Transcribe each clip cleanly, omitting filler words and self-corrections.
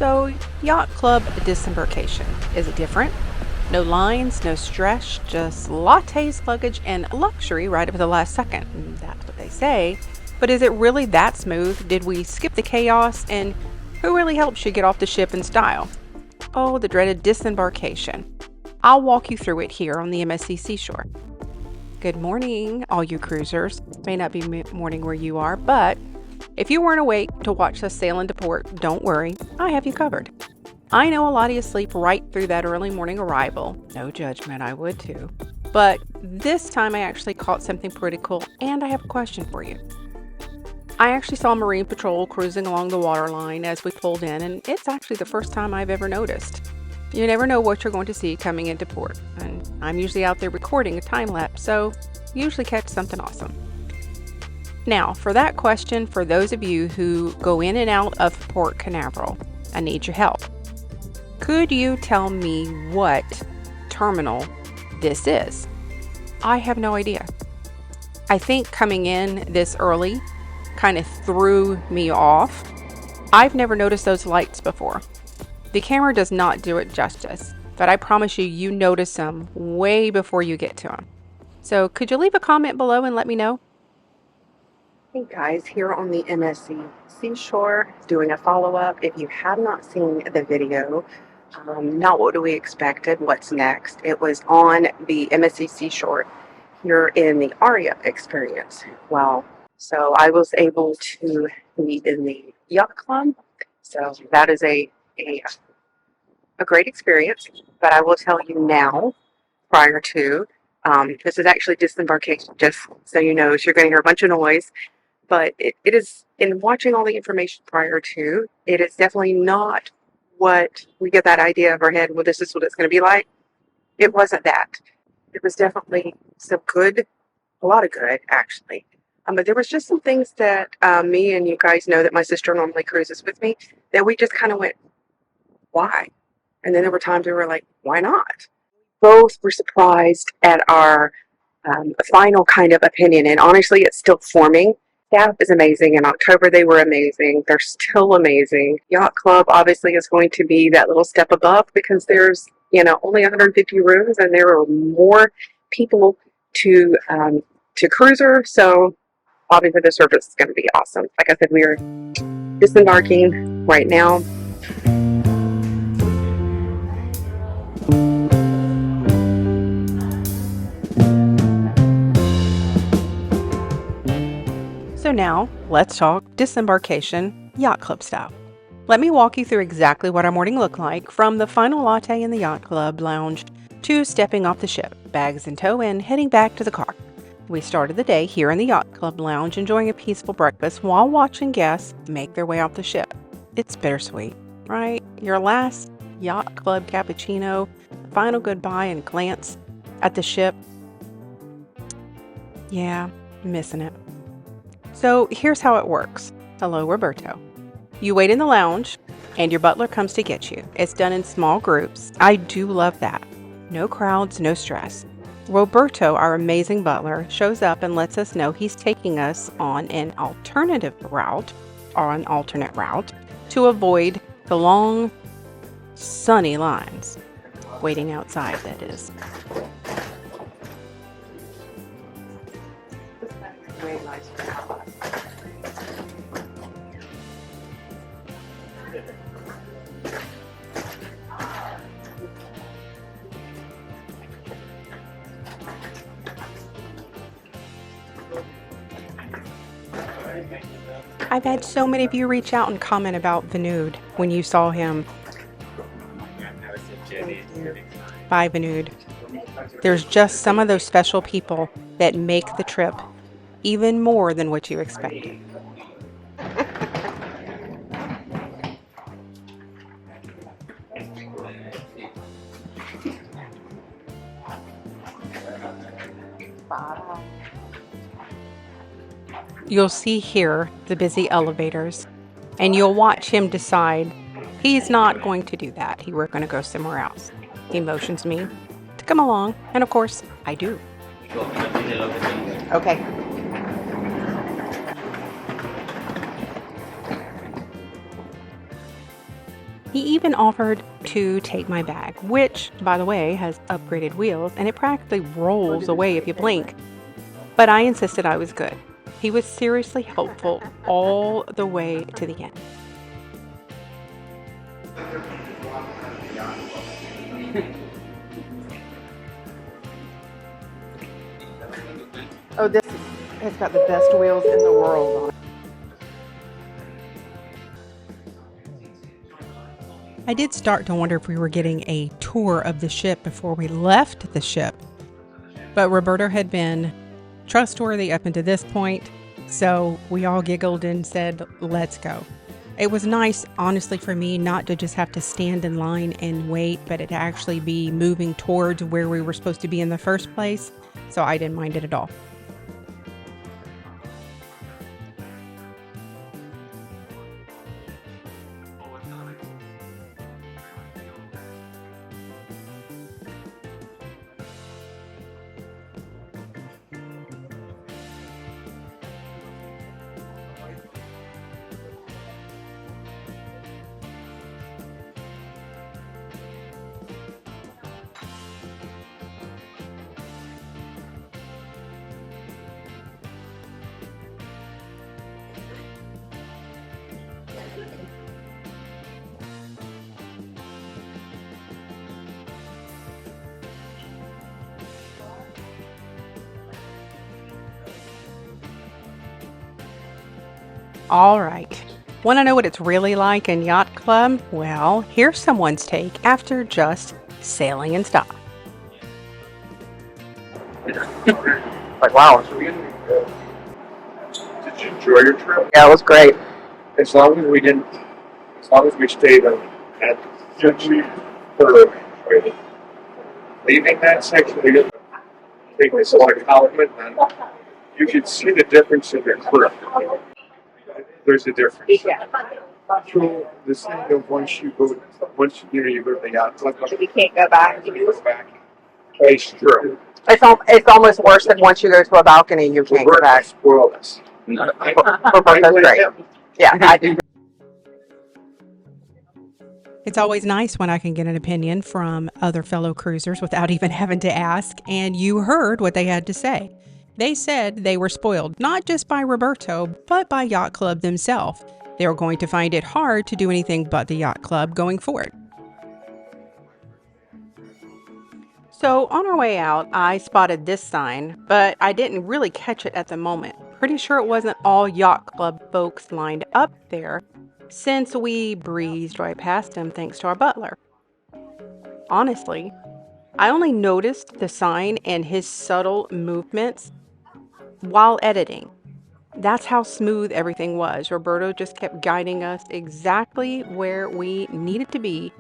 So, Yacht Club Disembarkation. Is it different? No lines, no stress, just lattes, luggage, and luxury right up to the last second. That's what they say. But is it really that smooth? Did we skip the chaos? And who really helps you get off the ship in style? Oh, the dreaded disembarkation. I'll walk you through it here on the MSC Seashore. Good morning, all you cruisers. May not be morning where you are, but if you weren't awake to watch us sail into port, don't worry, I have you covered. I know a lot of you sleep right through that early morning arrival. No judgment, I would too. But this time I actually caught something pretty cool, and I have a question for you. I actually saw Marine Patrol cruising along the waterline as we pulled in, and it's actually the first time I've ever noticed. You never know what you're going to see coming into port, and I'm usually out there recording a time lapse, so usually catch something awesome. Now, for that question, for those of you who go in and out of Port Canaveral, I need your help. Could you tell me what terminal this is? I have no idea. I think coming in this early kind of threw me off. I've never noticed those lights before. The camera does not do it justice, but I promise you, you notice them way before you get to them. So could you leave a comment below and let me know? Hey guys, here on the MSC Seashore, doing a follow-up. If you have not seen the video, not what we expected, what's next, it was on the MSC Seashore here in the Aria experience. Well, so I was able to meet in the Yacht Club, so that is a great experience. But I will tell you now, prior to, this is actually disembarkation, just so you know, so you're going to hear a bunch of noise. But it is, in watching all the information prior to, it is definitely not what we get that idea of our head, well, this is what it's going to be like. It wasn't that. It was definitely a lot of good, actually. But there was just some things that me and you guys know that my sister normally cruises with me, that we just kind of went, why? And then there were times we were like, why not? Both were surprised at our final kind of opinion, and honestly, it's still forming. Staff is amazing. In October, they were amazing. They're still amazing. Yacht Club obviously is going to be that little step above because there's, only 150 rooms and there are more people to cruiser. So obviously the service is going to be awesome. Like I said, we are disembarking right now. So now, let's talk disembarkation Yacht Club style. Let me walk you through exactly what our morning looked like, from the final latte in the Yacht Club lounge to stepping off the ship, bags in tow, and heading back to the car. We started the day here in the Yacht Club lounge enjoying a peaceful breakfast while watching guests make their way off the ship. It's bittersweet, right? Your last Yacht Club cappuccino, final goodbye and glance at the ship. Yeah, missing it. So here's how it works. Hello, Roberto. You wait in the lounge, and your butler comes to get you. It's done in small groups. I do love that. No crowds, no stress. Roberto, our amazing butler, shows up and lets us know he's taking us on an alternate route to avoid the long, sunny lines. Waiting outside, that is. I've had so many of you reach out and comment about Vanud when you saw him. Bye, Vanud. There's just some of those special people that make the trip even more than what you expected. You'll see here the busy elevators, and you'll watch him decide he's not going to do that. We're going to go somewhere else. He motions me to come along, and of course, I do. Okay. He even offered to take my bag, which, by the way, has upgraded wheels and it practically rolls away if you blink. But I insisted I was good. He was seriously helpful all the way to the end. Oh, this has got the best wheels in the world on it. I did start to wonder if we were getting a tour of the ship before we left the ship, but Roberto had been trustworthy up until this point, so we all giggled and said, let's go. It was nice, honestly, for me not to just have to stand in line and wait, but to actually be moving towards where we were supposed to be in the first place, so I didn't mind it at all. All right. Want to know what it's really like in Yacht Club? Well, here's someone's take after just sailing in style. Like, wow. Did you enjoy your trip? Yeah, it was great. As long as we stayed at for leaving that section, we didn't take this like compliment. You could see the difference in the crew. There's a difference. Yeah. So this thing of once you go to the yacht club, You can't go back. you go back. It's true. It's almost worse than once you go to a balcony, you can't go Roberta back. spoiled us. Roberta's great. Yeah, I do. It's always nice when I can get an opinion from other fellow cruisers without even having to ask, and you heard what they had to say. They said they were spoiled, not just by Roberto, but by Yacht Club themselves. They were going to find it hard to do anything but the Yacht Club going forward. So on our way out, I spotted this sign, but I didn't really catch it at the moment. Pretty sure it wasn't all Yacht Club folks lined up there, since we breezed right past him thanks to our butler. Honestly, I only noticed the sign and his subtle movements while editing. That's how smooth everything was. Roberto just kept guiding us exactly where we needed to be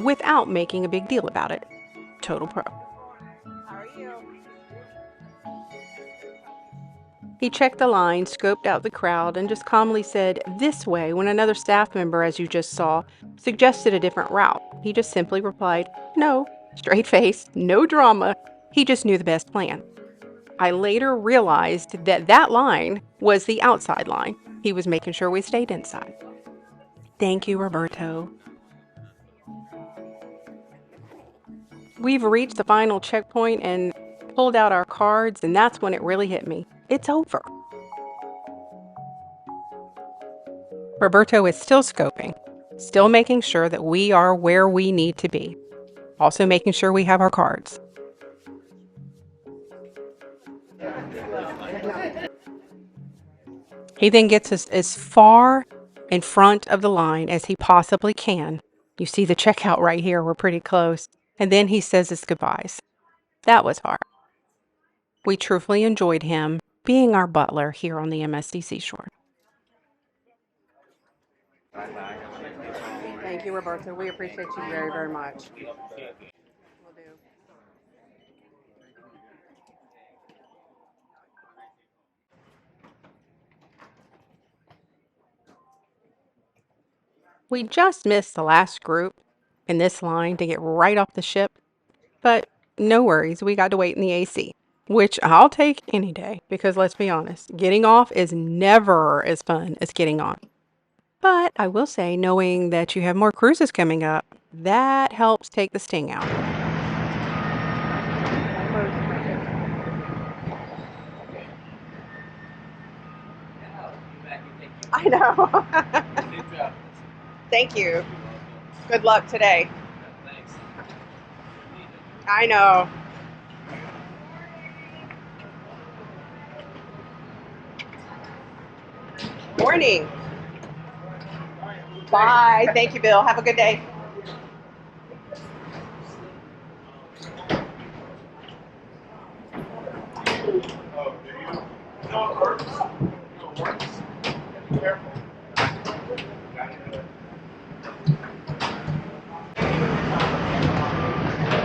without making a big deal about it. Total pro. How are you? He checked the line, scoped out the crowd, and just calmly said, "This way," when another staff member, as you just saw, suggested a different route. He just simply replied, "No," straight face, no drama. He just knew the best plan. I later realized that line was the outside line. He was making sure we stayed inside. Thank you, Roberto. We've reached the final checkpoint and pulled out our cards, and that's when it really hit me. It's over. Roberto is still scoping, still making sure that we are where we need to be. Also making sure we have our cards. He then gets us as far in front of the line as he possibly can. You see the checkout right here. We're pretty close. And then he says his goodbyes. That was hard. We truthfully enjoyed him being our butler here on the MSC Seashore. Thank you, Roberto. We appreciate you very, very much. Will do. We just missed the last group in this line to get right off the ship, but no worries, we got to wait in the AC, which I'll take any day because let's be honest, getting off is never as fun as getting on. But I will say, knowing that you have more cruises coming up, that helps take the sting out. I know. Thank you. Good luck today. I know. Morning. Bye. Thank you, Bill. Have a good day.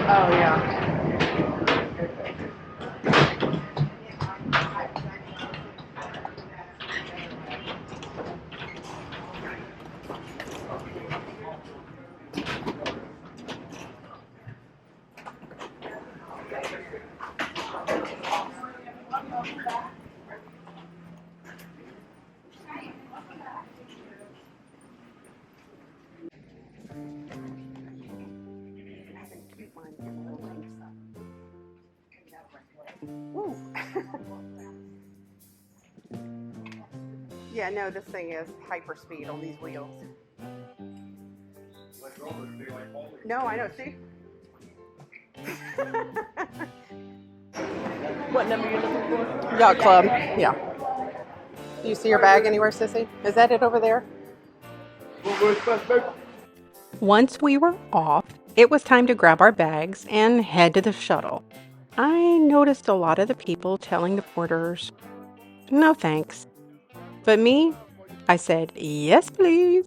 Oh, yeah. Woo. Yeah, no, this thing is hyper speed on these wheels. No, I know, see? What number you looking for? Yacht Club. Yeah. Do you see your bag anywhere, Sissy? Is that it over there? Once we were off, it was time to grab our bags and head to the shuttle. I noticed a lot of the people telling the porters, no thanks. But me, I said, yes, please.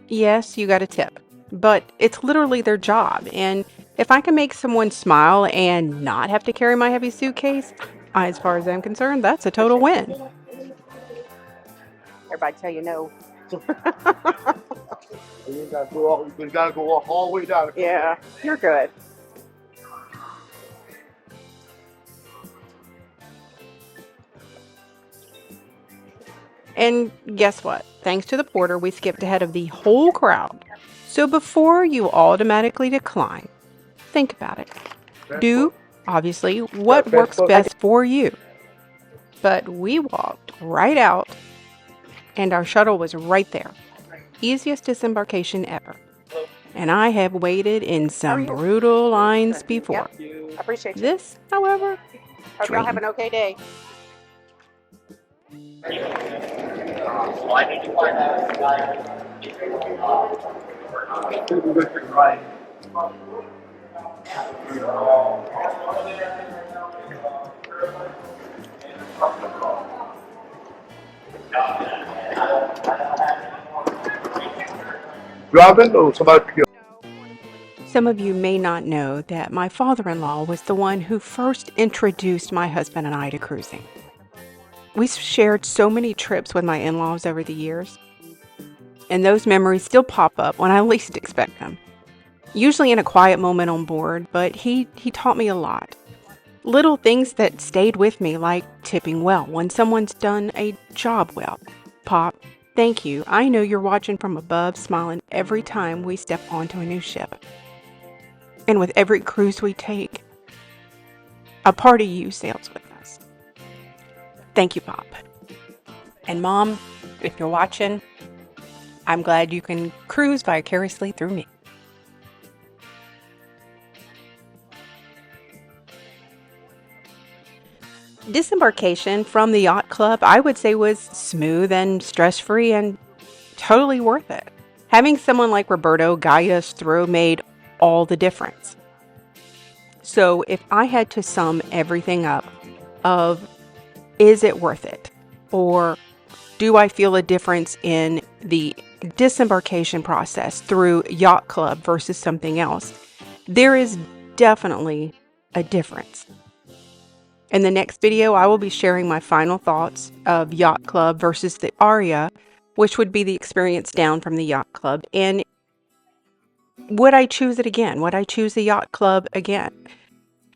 Yes, you got a tip. But it's literally their job. And if I can make someone smile and not have to carry my heavy suitcase, as far as I'm concerned, that's a total win. Everybody tell you no. You gotta go walk all the way down. Yeah, you're good. And guess what? Thanks to the porter, we skipped ahead of the whole crowd. So before you automatically decline, think about it. Do, obviously, what works best for you. But we walked right out, and our shuttle was right there. Easiest disembarkation ever. And I have waited in some brutal lines before. I appreciate you. This, however, Hope y'all have an okay day. Driving or somebody pick you up? some of you may not know that my father-in-law was the one who first introduced my husband and I to cruising. We've shared so many trips with my in-laws over the years, and those memories still pop up when I least expect them. Usually in a quiet moment on board, but he taught me a lot. Little things that stayed with me, like tipping well when someone's done a job well. Pop, thank you. I know you're watching from above, smiling every time we step onto a new ship. And with every cruise we take, a part of you sails with us. Thank you, Pop. And Mom, if you're watching, I'm glad you can cruise vicariously through me. Disembarkation from the Yacht Club, I would say, was smooth and stress-free and totally worth it. Having someone like Roberto guide us through made all the difference. So if I had to sum everything up of, is it worth it? Or do I feel a difference in the disembarkation process through Yacht Club versus something else? There is definitely a difference. In the next video, I will be sharing my final thoughts of Yacht Club versus the Aria, which would be the experience down from the Yacht Club. And would I choose it again? Would I choose the Yacht Club again?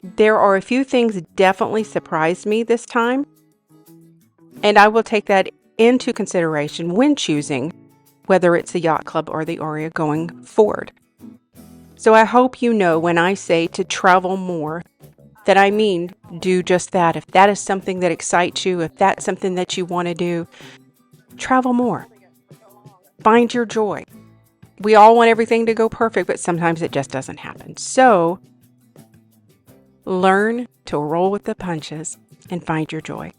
There are a few things definitely surprised me this time, and I will take that into consideration when choosing whether it's the Yacht Club or the Aria going forward. So I hope you know when I say to travel more, that I mean do just that. If that is something that excites you, if that's something that you want to do, travel more. Find your joy. We all want everything to go perfect, but sometimes it just doesn't happen. So learn to roll with the punches and find your joy.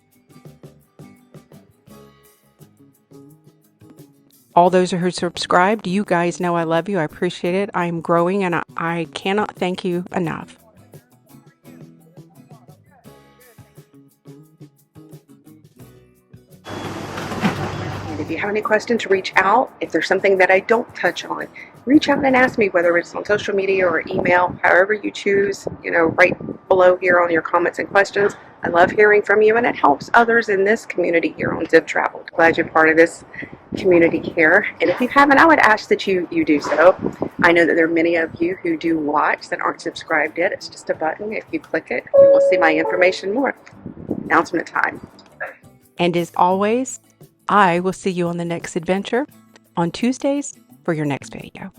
All those who subscribed, you guys know I love you. I appreciate it. I'm growing and I cannot thank you enough. And if you have any questions, reach out. If there's something that I don't touch on, reach out and ask me, whether it's on social media or email, however you choose, right below here on your comments and questions. I love hearing from you, and it helps others in this community here on Zip Travel. Glad you're part of this community here. And if you haven't, I would ask that you do so. I know that there are many of you who do watch that aren't subscribed yet. It's just a button. If you click it, you will see my information more. Announcement time. And as always, I will see you on the next adventure on Tuesdays for your next video.